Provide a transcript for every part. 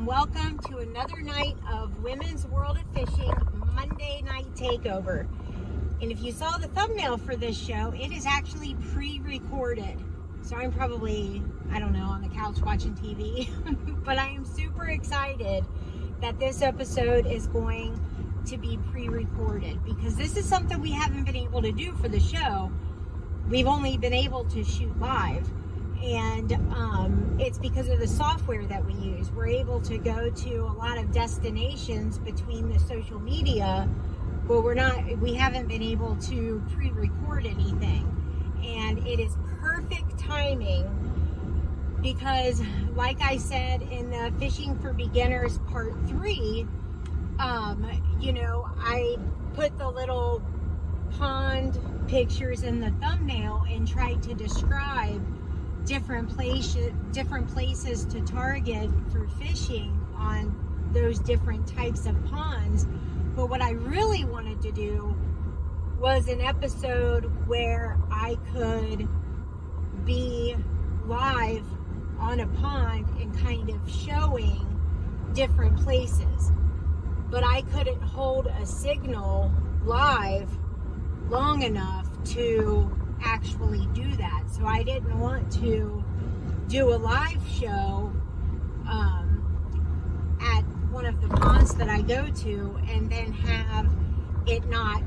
and welcome to another night of Women's World of Fishing Monday Night Takeover. And if you saw the thumbnail for this show, it is actually pre-recorded. So I'm probably, I don't know, on the couch watching TV. But I am super excited that this episode is going to be pre-recorded, because this is something we haven't been able to do for the show. We've only been able to shoot live. And it's because of the software that we use. We're able to go to a lot of destinations between the social media, but we haven't been able to pre-record anything. And it is perfect timing because, like I said in the Fishing for Beginners Part 3, I put the little pond pictures in the thumbnail and tried to describe different places to target for fishing on those different types of ponds. But what I really wanted to do was an episode where I could be live on a pond and kind of showing different places. But I couldn't hold a signal live long enough to actually do that. So I didn't want to do a live show at one of the ponds that I go to and then have it not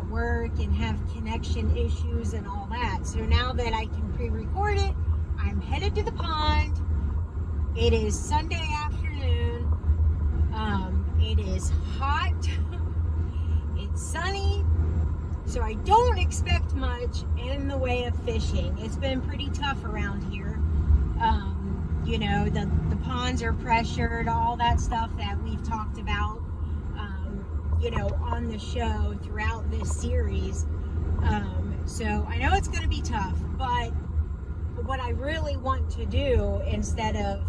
work and have connection issues and all that. So now that I can pre-record it, I'm headed to the pond. It is Sunday afternoon. It is hot. It's sunny. So I don't expect much in the way of fishing. It's been pretty tough around here. The ponds are pressured, all that stuff that we've talked about, on the show throughout this series. So I know it's going to be tough, but what I really want to do, instead of,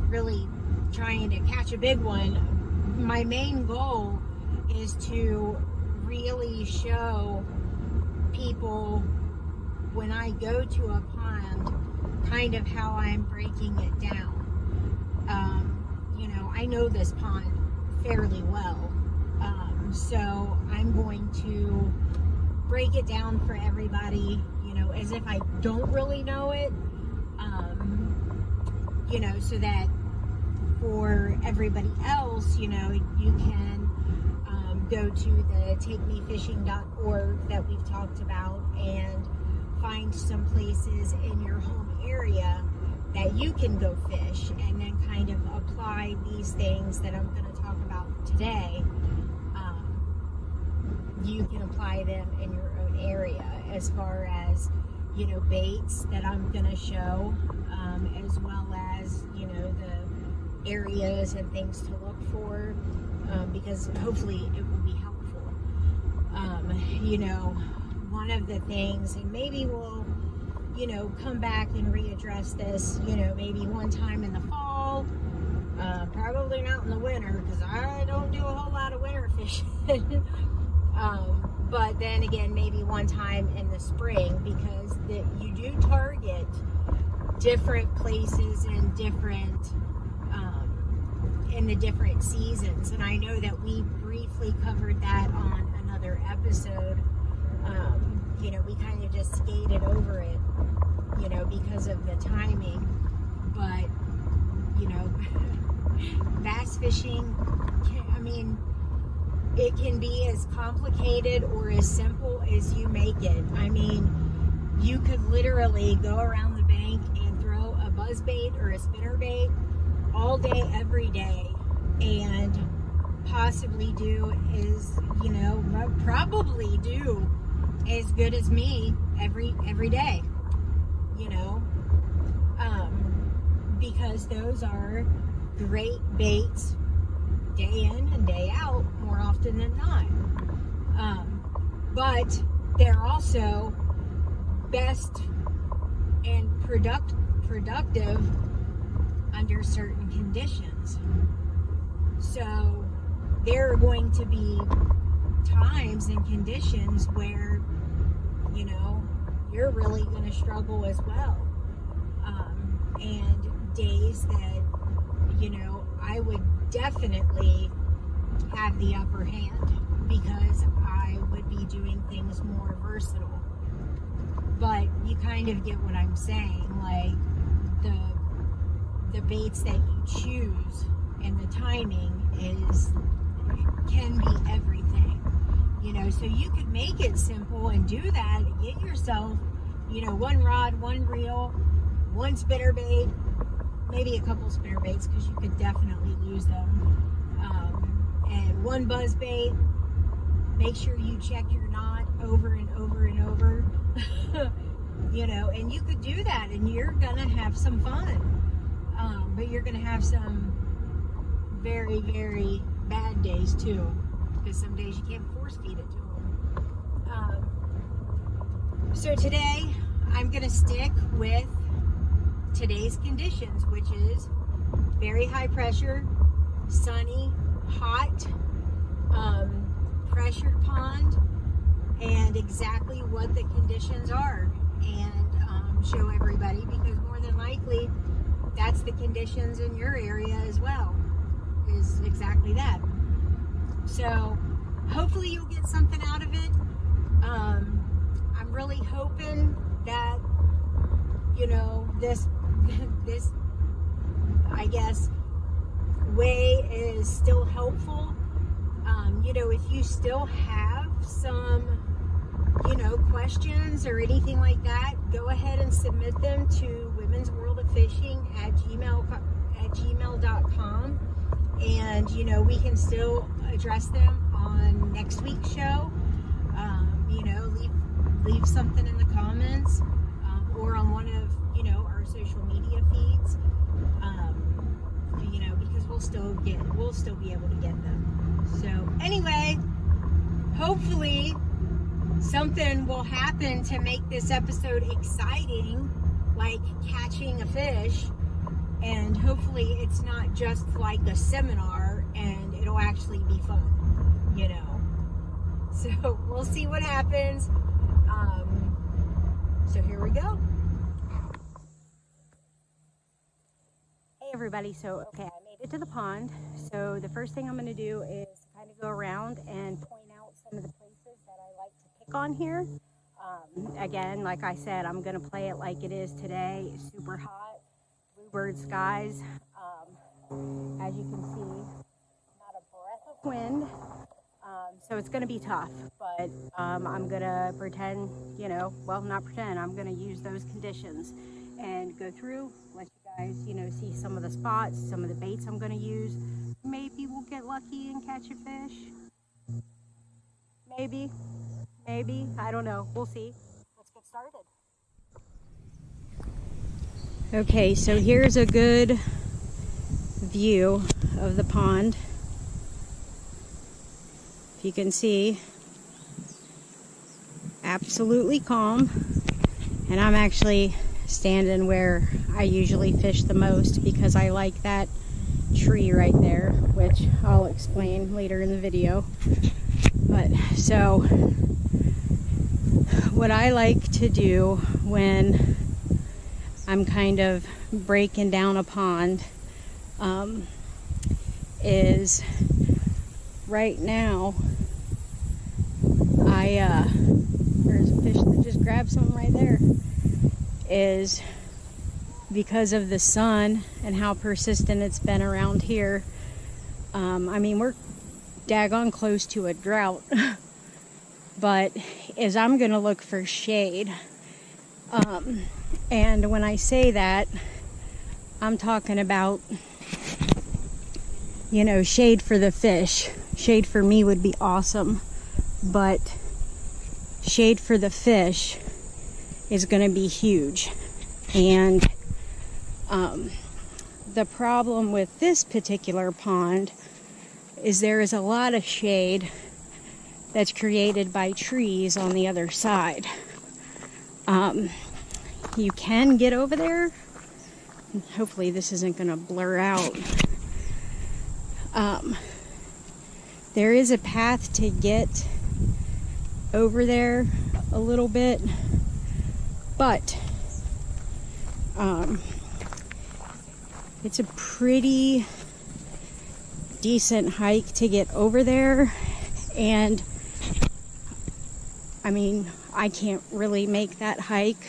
really trying to catch a big one, my main goal is to really show people when I go to a pond kind of how I'm breaking it down. I know this pond fairly well, so I'm going to break it down for everybody, as if I don't really know it, so that for everybody else, you can go to the takemefishing.org that we've talked about and find some places in your home area that you can go fish, and then kind of apply these things that I'm going to talk about today. You can apply them in your own area, as far as baits that I'm going to show, as well as the areas and things to look for, because hopefully it will be helpful. One of the things, and maybe we'll come back and readdress this, maybe one time in the fall, probably not in the winter, because I don't do a whole lot of winter fishing. But then again, maybe one time in the spring, because you do target different places and different in the different seasons. And I know that we briefly covered that on another episode. We kind of just skated over it, because of the timing. But bass fishing, it can be as complicated or as simple as you make it. You could literally go around the bank and throw a buzz bait or a spinner bait all day, every day, and possibly do probably do as good as me every day, because those are great baits day in and day out, more often than not. But they're also best and productive under certain conditions. So there are going to be times and conditions where you're really going to struggle as well. And days that, you know, I would definitely have the upper hand because I would be doing things more versatile. But you kind of get what I'm saying, like the baits that you choose and the timing can be everything, you know. So you could make it simple and do that and get yourself, you know, one rod, one reel, one spinner bait, maybe a couple spinner baits because you could definitely lose them, and one buzz bait. Make sure you check your knot over and over and over. You know, and you could do that and you're gonna have some fun, but you're gonna have some very, very bad days too, because some days you can't force feed it to them. So today I'm gonna stick with today's conditions, which is very high pressure, sunny, hot, pressured pond, and exactly what the conditions are, and show everybody, because more than likely that's the conditions in your area as well, is exactly that. So hopefully you'll get something out of it. I'm really hoping that, you know, this I guess way is still helpful. You know, if you still have some, you know, questions or anything like that, go ahead and submit them to womensworldofishing@gmail.com, and you know, we can still address them on next week's show. You know, leave something in the comments, or on one of, you know, our social media feeds, you know, because we'll still be able to get them. So anyway, hopefully something will happen to make this episode exciting, like catching a fish, and hopefully it's not just like a seminar and it'll actually be fun, you know. So we'll see what happens. So here we go. Hey everybody, so okay, I made it to the pond. So the first thing I'm going to do is kind of go around and point out some of the places that I like to pick on here. Again, like I said, I'm going to play it like it is today. It's super hot, bluebird skies. As you can see, not a breath of wind. So it's going to be tough, but I'm going to pretend, you know, well, not pretend, I'm going to use those conditions and go through, let you guys, you know, see some of the spots, some of the baits I'm going to use. Maybe we'll get lucky and catch a fish. Maybe, I don't know. We'll see. Let's get started. Okay, so here's a good view of the pond. If you can see, absolutely calm. And I'm actually standing where I usually fish the most because I like that tree right there, which I'll explain later in the video. But so what I like to do when I'm kind of breaking down a pond is right now there's a fish that just grabbed something right there, is because of the sun and how persistent it's been around here. I mean, we're daggone close to a drought, but is I'm gonna look for shade. And when I say that, I'm talking about, you know, shade for the fish. Shade for me would be awesome, but shade for the fish is going to be huge. And the problem with this particular pond is there is a lot of shade that's created by trees on the other side. You can get over there. Hopefully this isn't going to blur out. There is a path to get over there a little bit, but It's a pretty decent hike to get over there, and I mean, I can't really make that hike.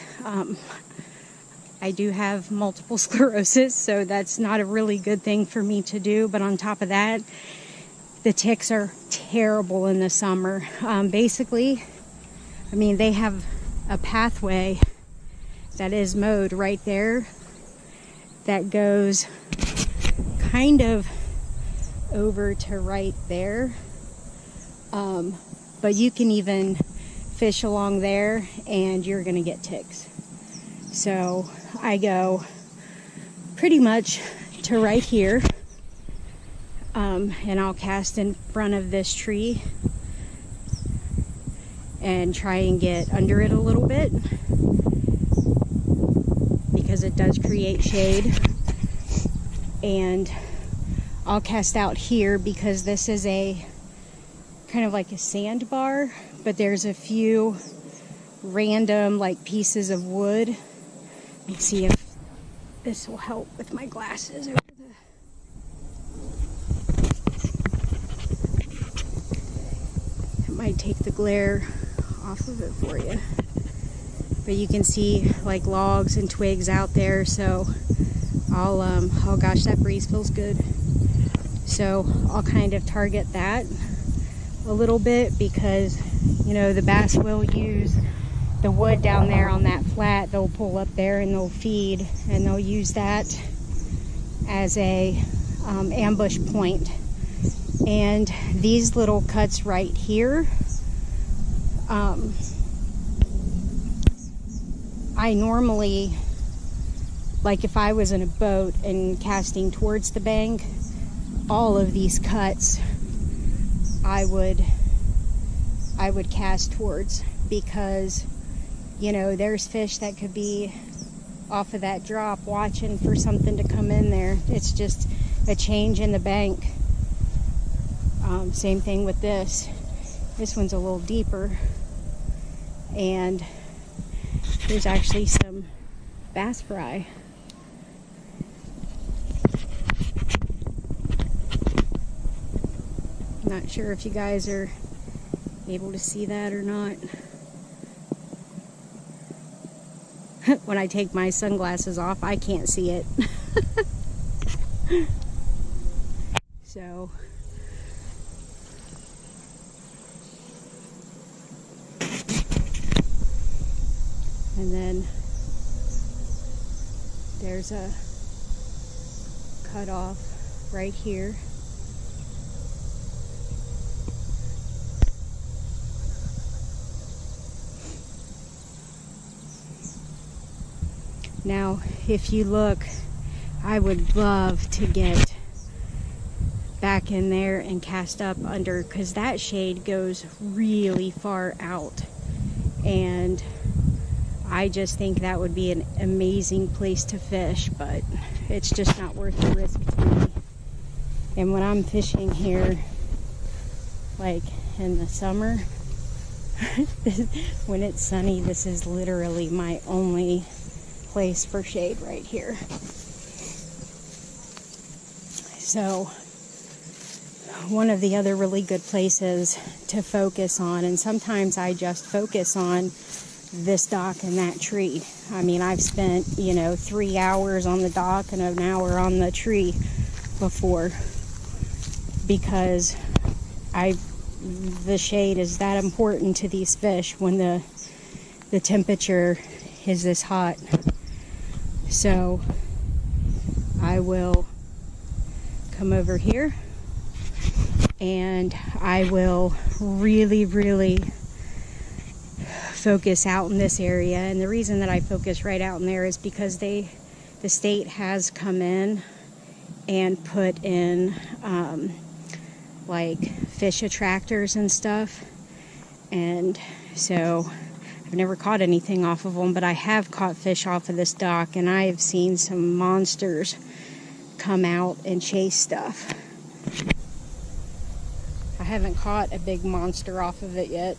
I do have multiple sclerosis, so that's not a really good thing for me to do. But on top of that, the ticks are terrible in the summer. Basically, I mean, they have a pathway that is mowed right there that goes kind of over to right there. But you can even fish along there and you're gonna get ticks. So I go pretty much to right here, and I'll cast in front of this tree and try and get under it a little bit because it does create shade. And I'll cast out here because this is a kind of like a sandbar, but there's a few random like pieces of wood. Let me see if this will help with my glasses over the... It might take the glare off of it for you. But you can see like logs and twigs out there, so I'll, oh gosh, that breeze feels good. So I'll kind of target that a little bit because, you know, the bass will use the wood down there on that flat. They'll pull up there and they'll feed, and they'll use that as a ambush point. And these little cuts right here, I normally, like if I was in a boat and casting towards the bank, all of these cuts I would cast towards, because, you know, there's fish that could be off of that drop watching for something to come in there. It's just a change in the bank. Same thing with this. This one's a little deeper, and there's actually some bass fry. Not sure if you guys are able to see that or not. When I take my sunglasses off, I can't see it. So and then there's a cutoff right here. Now, if you look, I would love to get back in there and cast up under, because that shade goes really far out, and I just think that would be an amazing place to fish, but it's just not worth the risk to me. And when I'm fishing here, like in the summer, when it's sunny, this is literally my only place for shade right here. So one of the other really good places to focus on, and sometimes I just focus on this dock and that tree. I mean, I've spent, you know, 3 hours on the dock and an hour on the tree before, because the shade is that important to these fish when the temperature is this hot. So I will come over here and I will really focus out in this area. And the reason that I focus right out in there is because the state has come in and put in like fish attractors and stuff, and so I've never caught anything off of them, but I have caught fish off of this dock, and I have seen some monsters come out and chase stuff. I haven't caught a big monster off of it yet,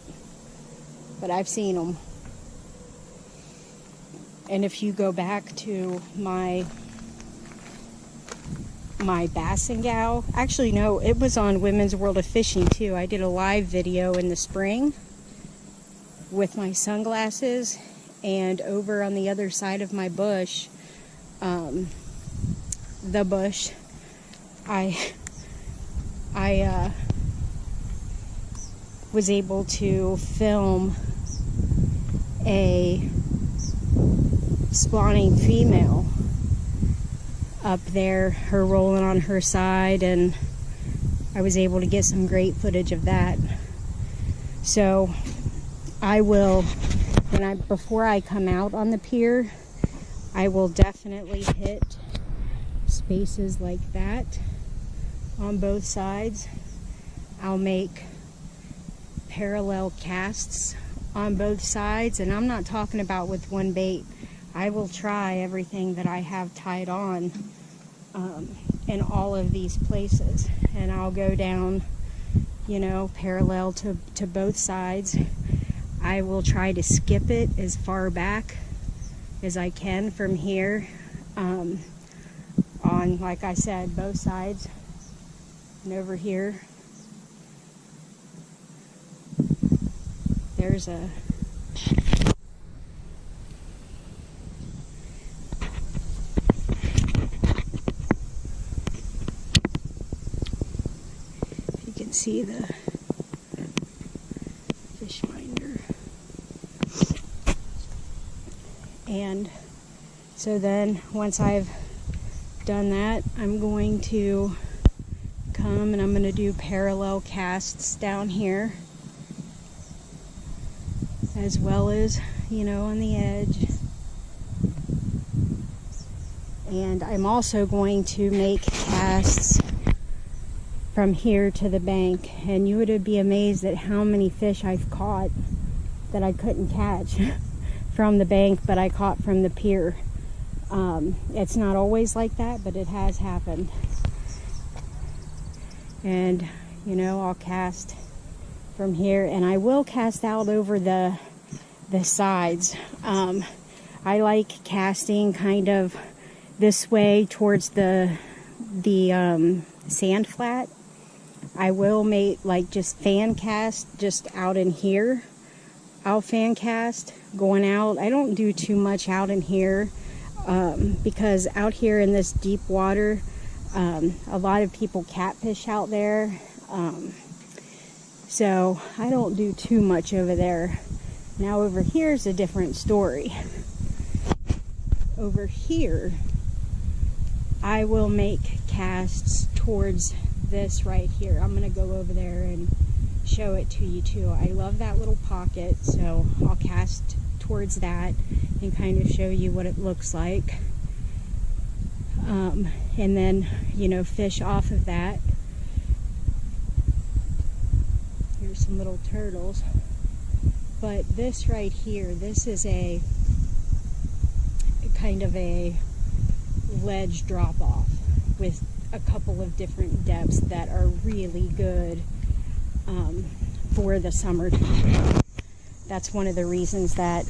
but I've seen them. And if you go back to my my bass and gal. Actually, no, it was on Women's World of Fishing too. I did a live video in the spring with my sunglasses, and over on the other side of my bush, the bush, I was able to film a spawning female up there, her rolling on her side, and I was able to get some great footage of that. So I will, before I come out on the pier, I will definitely hit spaces like that on both sides. I'll make parallel casts on both sides, and I'm not talking about with one bait. I will try everything that I have tied on in all of these places, and I'll go down, you know, parallel to both sides. I will try to skip it as far back as I can from here, on, like I said, both sides. And over here, there's a see the fish finder. And so then once I've done that, I'm going to come and I'm going to do parallel casts down here, as well as, you know, on the edge. And I'm also going to make casts from here to the bank, and you would be amazed at how many fish I've caught that I couldn't catch from the bank, but I caught from the pier. It's not always like that, but it has happened. And you know, I'll cast from here, and I will cast out over the sides. I like casting kind of this way towards the sand flat. I will make like just fan cast just out in here. I'll fan cast going out. I don't do too much out in here because out here in this deep water, a lot of people catfish out there. So I don't do too much over there. Now over here is a different story. Over here, I will make casts towards this right here. I'm going to go over there and show it to you too. I love that little pocket, so I'll cast towards that and kind of show you what it looks like. And then, you know, fish off of that. Here's some little turtles. But this right here, this is a kind of a ledge drop off with a couple of different depths that are really good for the summertime. That's one of the reasons that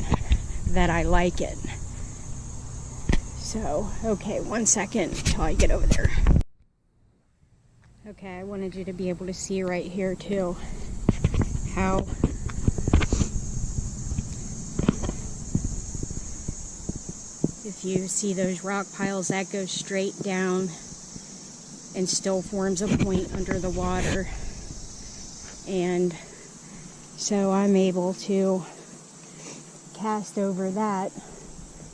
I like it. So, okay, 1 second until I get over there. Okay, I wanted you to be able to see right here too how if you see those rock piles, that goes straight down and still forms a point under the water. And so I'm able to cast over that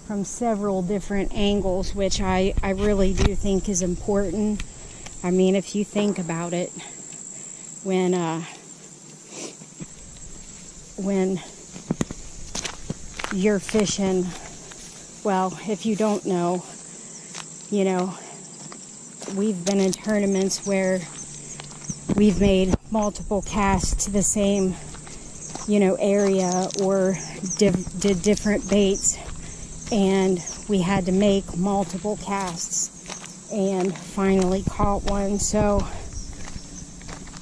from several different angles, which I really do think is important. I mean, if you think about it, when you're fishing, well, if you don't know, you know, we've been in tournaments where we've made multiple casts to the same, you know, area, or did different baits, and we had to make multiple casts and finally caught one. So,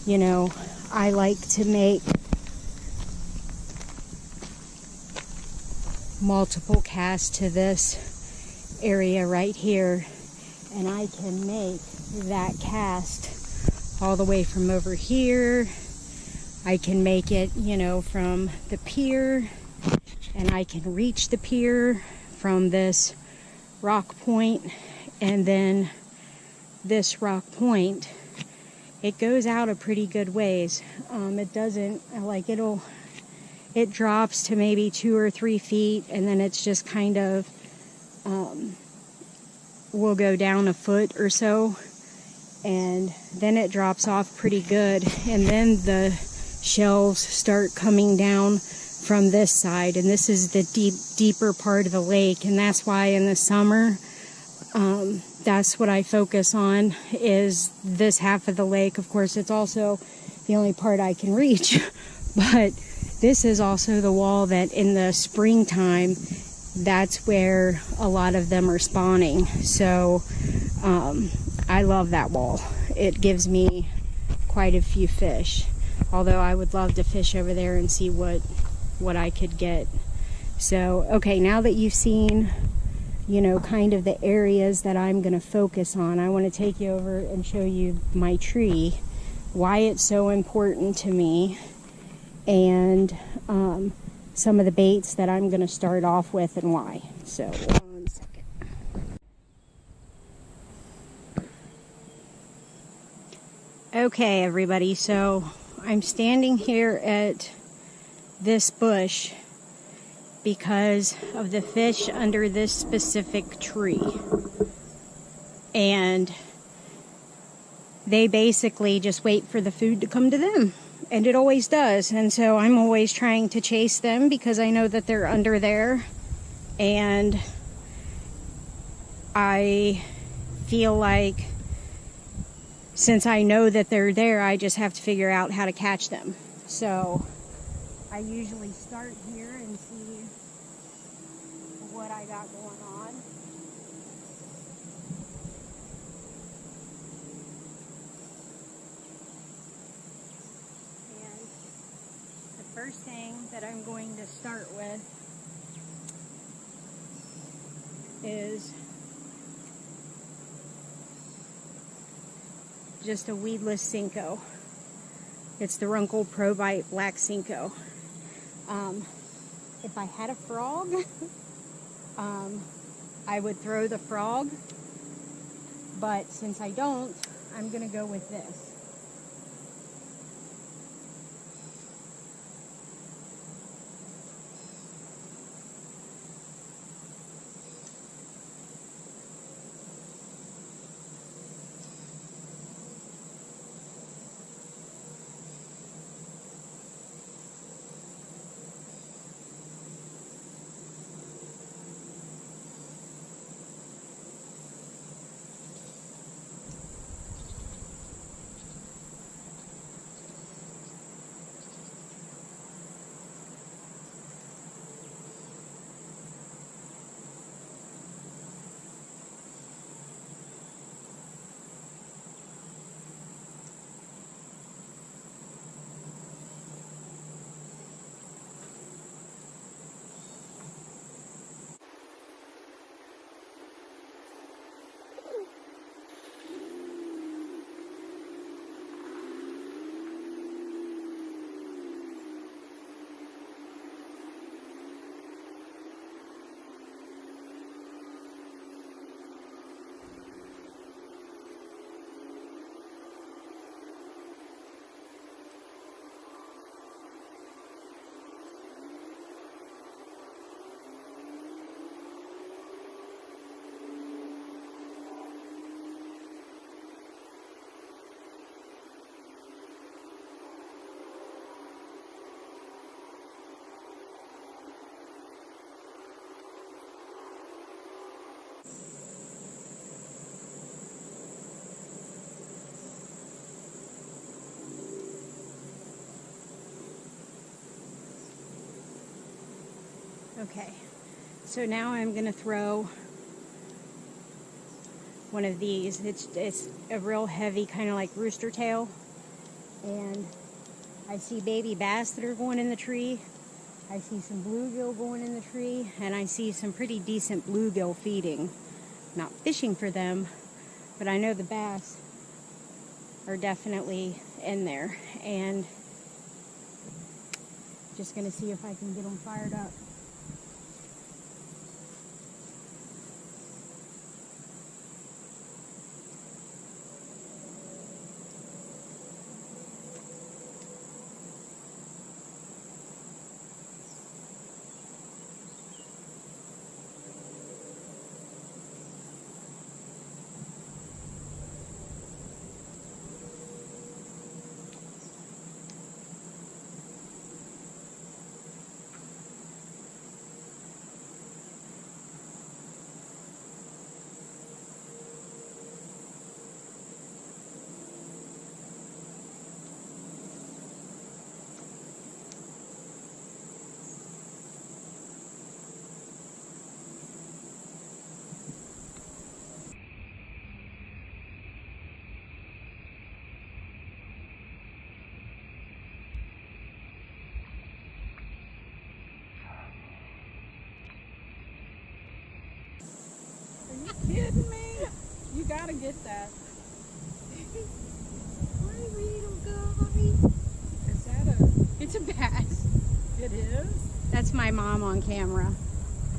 you know, I like to make multiple casts to this area right here, and I can make that cast all the way from over here. I can make it, you know, from the pier, and I can reach the pier from this rock point, and then this rock point, it goes out a pretty good ways. It doesn't, like, it drops to maybe 2 or 3 feet, and then it's just kind of, will go down a foot or so, and then it drops off pretty good, and then the shelves start coming down from this side, and this is the deeper part of the lake, and that's why in the summer, that's what I focus on, is this half of the lake. Of course, it's also the only part I can reach, but this is also the wall that in the springtime, that's where a lot of them are spawning. So I love that wall. It gives me quite a few fish, although I would love to fish over there and see what I could get. So okay, now that you've seen, you know, kind of the areas that I'm going to focus on, I want to take you over and show you my tree, why it's so important to me, and some of the baits that I'm going to start off with and why. So, 1 second. Okay, everybody, so I'm standing here at this bush because of the fish under this specific tree. And they basically just wait for the food to come to them. And it always does. And so I'm always trying to chase them because I know that they're under there. And I feel like since I know that they're there, I just have to figure out how to catch them. So I usually start here and see what I got going on. First thing that I'm going to start with is just a weedless Cinco. It's the Runkle Pro Bite Black Cinco. If I had a frog, I would throw the frog, but since I don't, I'm going to go with this. Okay, so now I'm going to throw one of these. It's a real heavy, kind of like rooster tail, and I see baby bass that are going in the tree. I see some bluegill going in the tree, and I see some pretty decent bluegill feeding. Not fishing for them, But I know the bass are definitely in there, and just gonna see if I can get them fired up. Are you kidding me? You gotta get that. My little guy. Is that a... It's a bass. It is? That's my mom on camera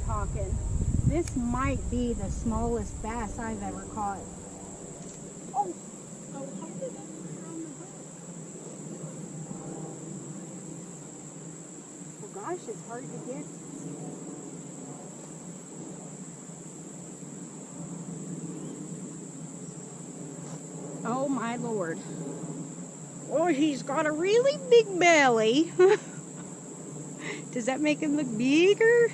talking. This might be the smallest bass I've ever caught. Oh, how did that fire on the hook? Oh gosh, it's hard to get. Oh my Lord. Oh, he's got a really big belly. Does that make him look bigger?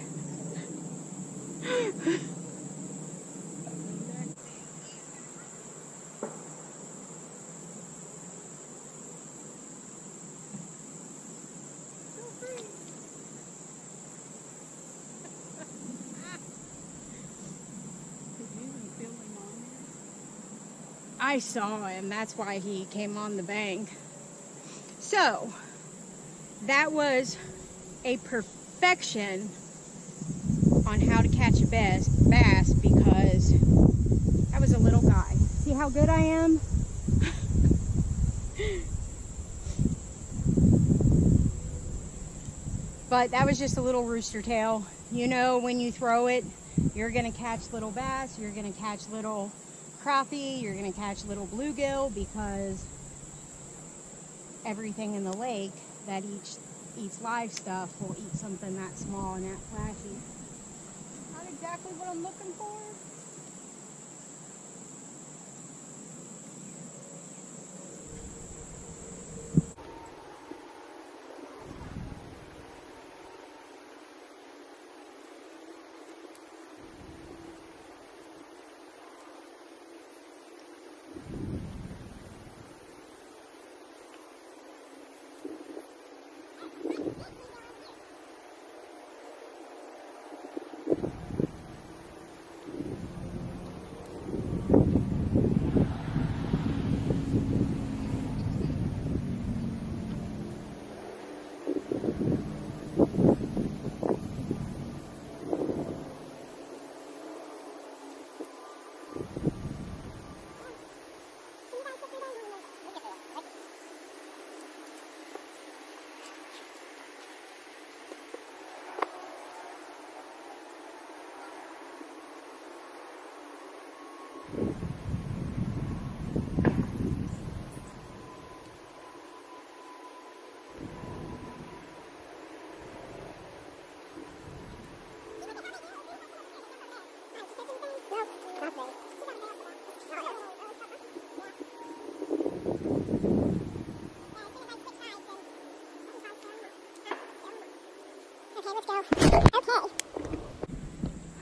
I saw him. That's why he came on the bank. So, that was a perfection on how to catch a bass because that was a little guy. See how good I am? But that was just a little rooster tail. You know, when you throw it, you're going to catch little bass, you're going to catch little crappie, you're going to catch little bluegill, because everything in the lake that eats live stuff will eat something that small and that flashy. Not exactly what I'm looking for.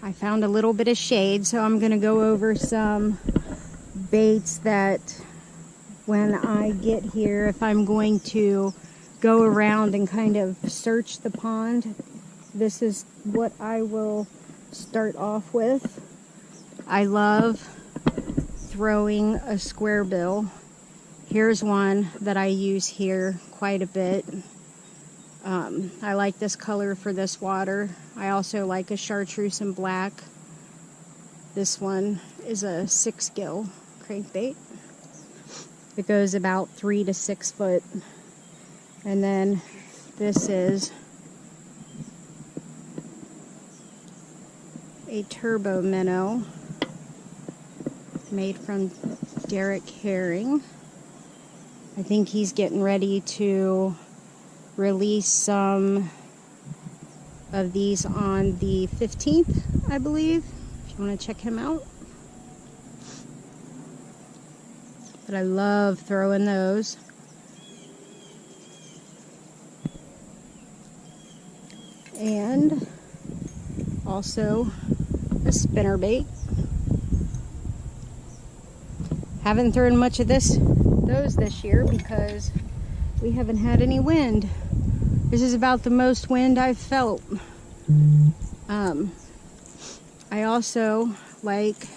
I found a little bit of shade, so I'm going to go over some baits that when I get here, if I'm going to go around and kind of search the pond, this is what I will start off with. I love throwing a square bill. Here's one that I use here quite a bit. I like this color for this water. I also like a chartreuse and black. This one is a 6 gill crankbait. It goes about 3 to 6 foot. And then this is a turbo minnow made from Derek Herring. I think he's getting ready to release some of these on the 15th, I believe, if you want to check him out. But I love throwing those. And also a spinnerbait. Haven't thrown much of those this year because we haven't had any wind. This is about the most wind I've felt. I also like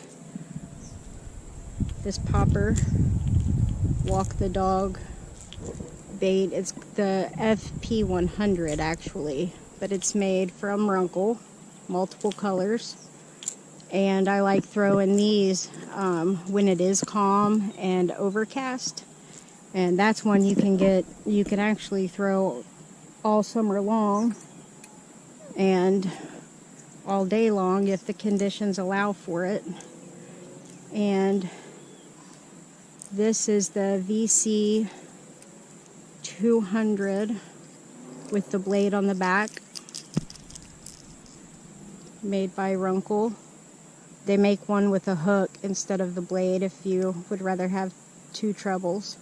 this popper walk the dog bait. It's the FP100 actually, but it's made from Runkle, multiple colors. And I like throwing these when it is calm and overcast. And that's one you can actually throw all summer long and all day long if the conditions allow for it. And this is the VC 200 with the blade on the back, made by Runkle. They make one with a hook instead of the blade if you would rather have two trebles.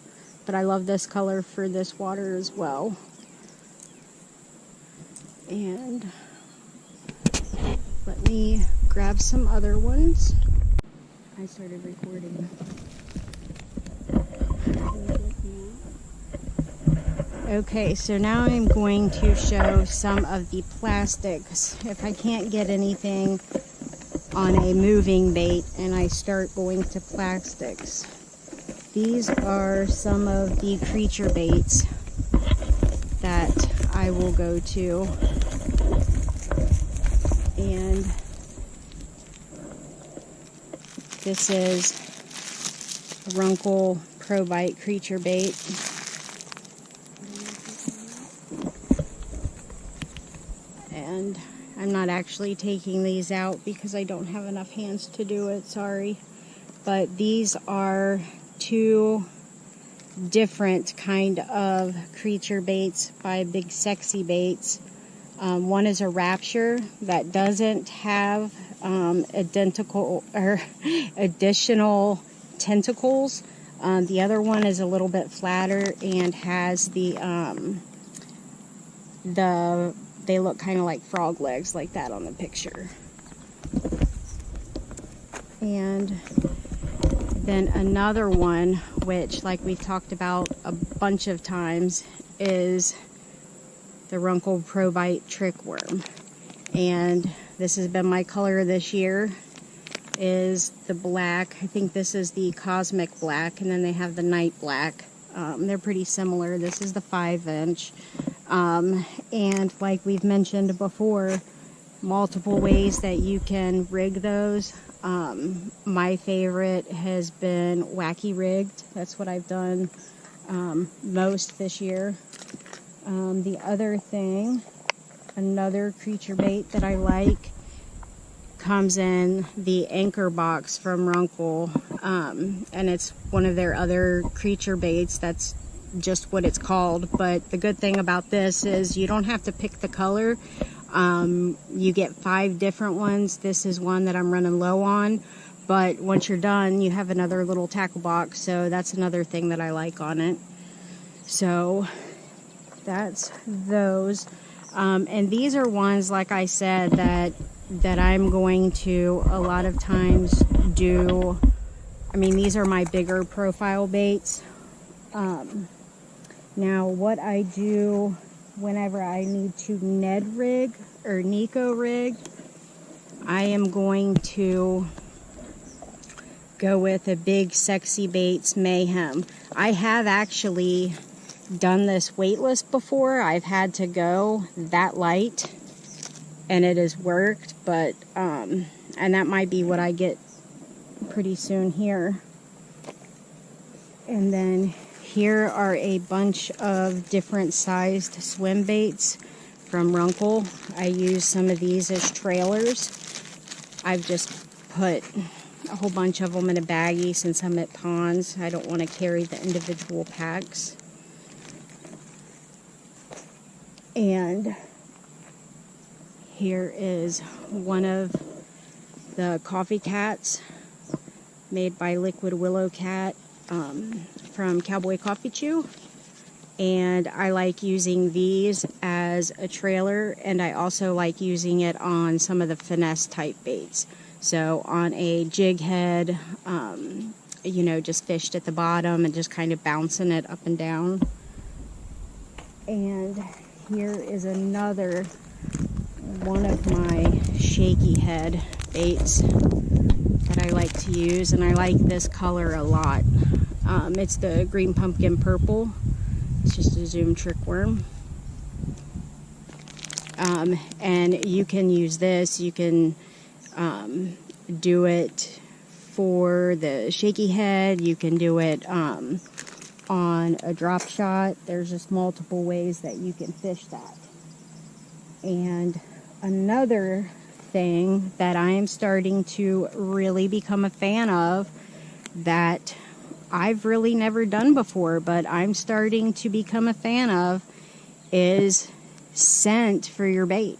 But I love this color for this water as well. And let me grab some other ones. I started recording. Okay, so now I'm going to show some of the plastics. If I can't get anything on a moving bait and I start going to plastics, these are some of the creature baits that I will go to. And this is Runkle Pro Bite creature bait. And I'm not actually taking these out because I don't have enough hands to do it, sorry. But these are two different kind of creature baits by Big Sexy Baits. One is a Rapture that doesn't have identical or additional tentacles. The other one is a little bit flatter and has they look kind of like frog legs like that on the picture. And then another one, which like we've talked about a bunch of times, is the Runkle Pro Bite Trick Worm. And this has been my color this year, is the black. I think this is the Cosmic Black, and then they have the Night Black. They're pretty similar. This is the 5-inch. And like we've mentioned before, multiple ways that you can rig those. My favorite has been wacky rigged. That's what I've done most this year. The other thing, another creature bait that I like, comes in the anchor box from Runkle, and it's one of their other creature baits. That's just what it's called. But the good thing about this is you don't have to pick the color. You get 5 different ones. This is one that I'm running low on, but once you're done you have another little tackle box, so that's another thing that I like on it. So that's those. And these are ones, like I said, that I'm going to a lot of times do. I mean, these are my bigger profile baits. Now what I do whenever I need to Ned rig or Nico rig, I am going to go with a Big Sexy Baits Mayhem. I have actually done this weightless before. I've had to go that light and it has worked, but and that might be what I get pretty soon here. And then here are a bunch of different sized swim baits from Runkle. I use some of these as trailers. I've just put a whole bunch of them in a baggie since I'm at ponds. I don't want to carry the individual packs. And here is one of the coffee cats made by Liquid Willow Cat from Cowboy Coffee Chew. And I like using these as a trailer, and I also like using it on some of the finesse type baits. So on a jig head, you know, just fished at the bottom and just kind of bouncing it up and down. And here is another one of my shaky head baits that I like to use, and I like this color a lot. It's the green pumpkin purple. It's just a zoom trick worm. And you can use this, you can do it for the shaky head, you can do it on a drop shot. There's just multiple ways that you can fish that. And another thing that I am starting to really become a fan of that I've really never done before, but I'm starting to become a fan of, is scent for your bait.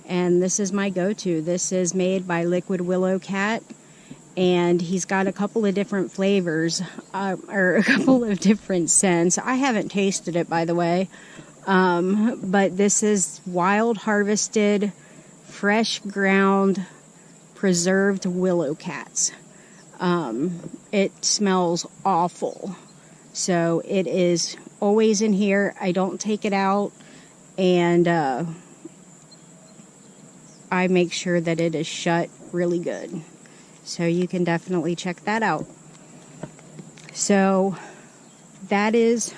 And this is my go-to. This is made by Liquid Willow Cat, and he's got a couple of different flavors, or a couple of different scents. I haven't tasted it, by the way, but this is wild harvested, fresh ground, preserved willow cats. It smells awful. So it is always in here. I don't take it out, and I make sure that it is shut really good. So you can definitely check that out. So that is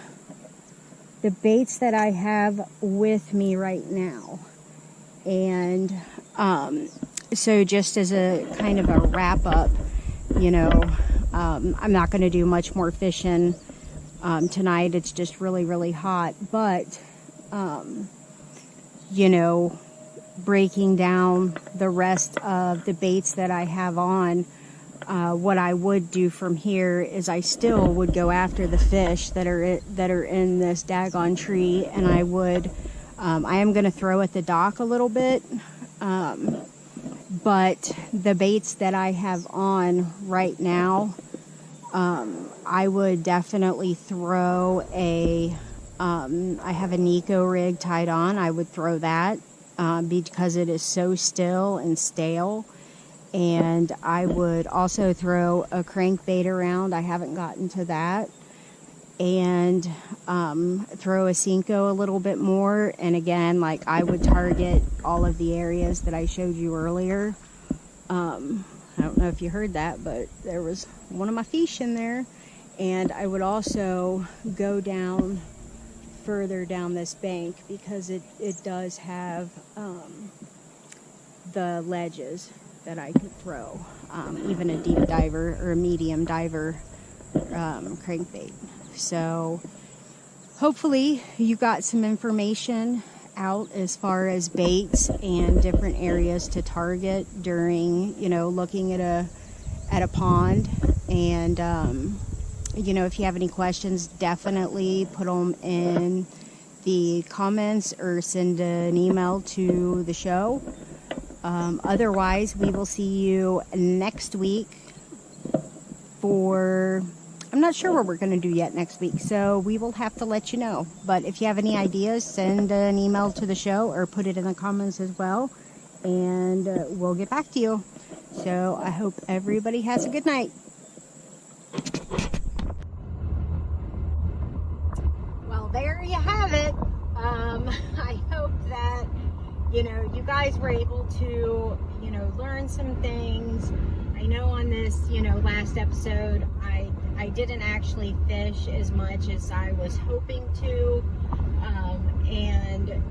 the baits that I have with me right now. And so just as a kind of a wrap up, you know, I'm not going to do much more fishing tonight. It's just really, really hot. But, you know, breaking down the rest of the baits that I have on, what I would do from here is I still would go after the fish that are in this daggone tree, and I would, I am going to throw at the dock a little bit, but the baits that I have on right now, I would definitely throw I have a Nico rig tied on. I would throw that because it is so still and stale. And I would also throw a crankbait around. I haven't gotten to that. And throw a Cinco a little bit more. And again, like, I would target all of the areas that I showed you earlier. I don't know if you heard that, but there was one of my fish in there. And I would also go down further down this bank because it does have the ledges that I could throw, even a deep diver or a medium diver crankbait. So hopefully you got some information out as far as baits and different areas to target during, you know, looking at a pond. And you know, if you have any questions, definitely put them in the comments or send an email to the show. Otherwise, we will see you next week for, I'm not sure what we're going to do yet next week, so we will have to let you know. But if you have any ideas, send an email to the show or put it in the comments as well, and we'll get back to you. So I hope everybody has a good night. Well, there you have it. I hope that, you know, you guys were able to, you know, learn some things. I know on this, you know, last episode, I didn't actually fish as much as I was hoping to, and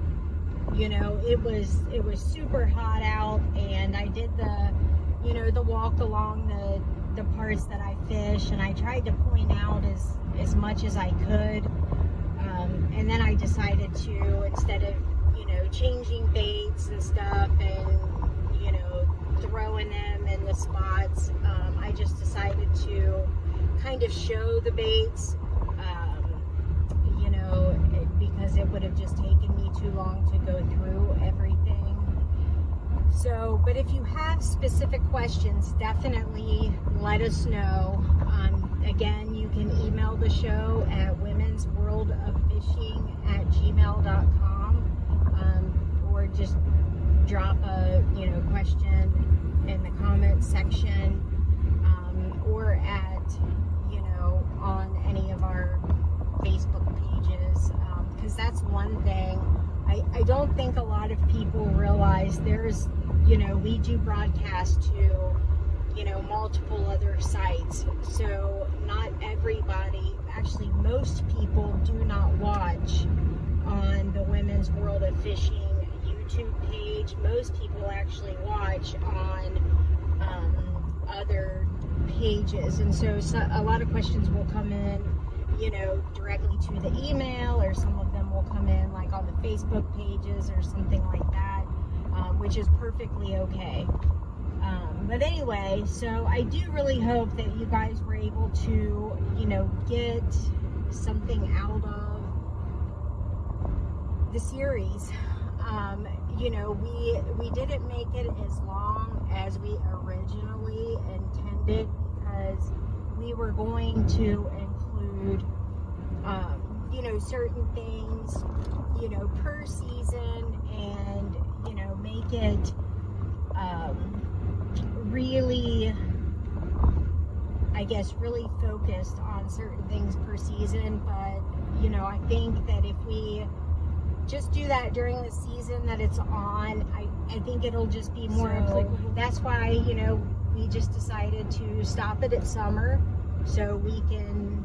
you know, it was super hot out, and I did the, you know, the walk along the parts that I fish, and I tried to point out as much as I could. And then I decided to, instead of, changing baits and stuff and, throwing them in the spots, I just decided to kind of show the baits, because it would have just taken me too long to go through everything. So, but if you have specific questions, definitely let us know. Again, you can email the show at womensworldoffishing@gmail.com, or just drop a question in the comments section, or at on any of our Facebook pages, because that's one thing I don't think a lot of people realize. There's we do broadcast to multiple other sites, so not everybody, actually most people, do not watch on the Women's World of Fishing YouTube page. Most people actually watch on other pages, and so a lot of questions will come in directly to the email, or some of them will come in like on the Facebook pages or something like that, which is perfectly okay. But anyway, so I do really hope that you guys were able to get something out of the series. We didn't make it as long as we originally intended, because we were going to include certain things per season, and make it really, I guess, really focused on certain things per season. But I think that if we just do that during the season that it's on, I think it'll just be more applicable. That's why we just decided to stop it at summer, so we can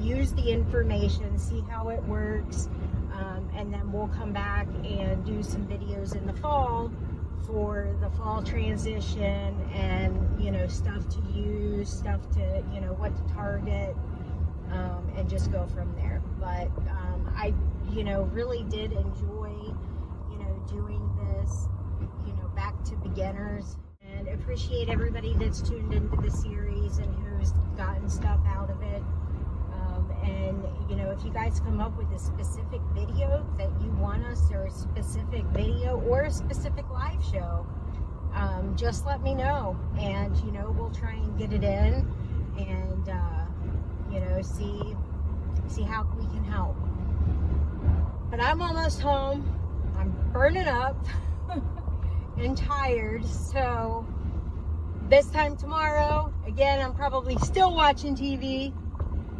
use the information, see how it works, and then we'll come back and do some videos in the fall for the fall transition, and stuff to use, stuff to what to target, and just go from there. But I really did enjoy doing this back to beginners, and appreciate everybody that's tuned into the series and who's gotten stuff out of it. And if you guys come up with a specific video that you want us, or a specific video or a specific live show, just let me know, and we'll try and get it in, and see how we can help. But I'm almost home. I'm burning up and tired, so this time tomorrow, again, I'm probably still watching TV.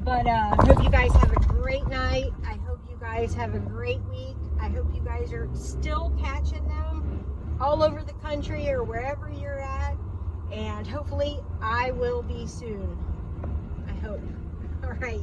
But hope you guys have a great night. I hope you guys have a great week. I hope you guys are still catching them all over the country, or wherever you're at. And hopefully I will be soon. I hope. All right.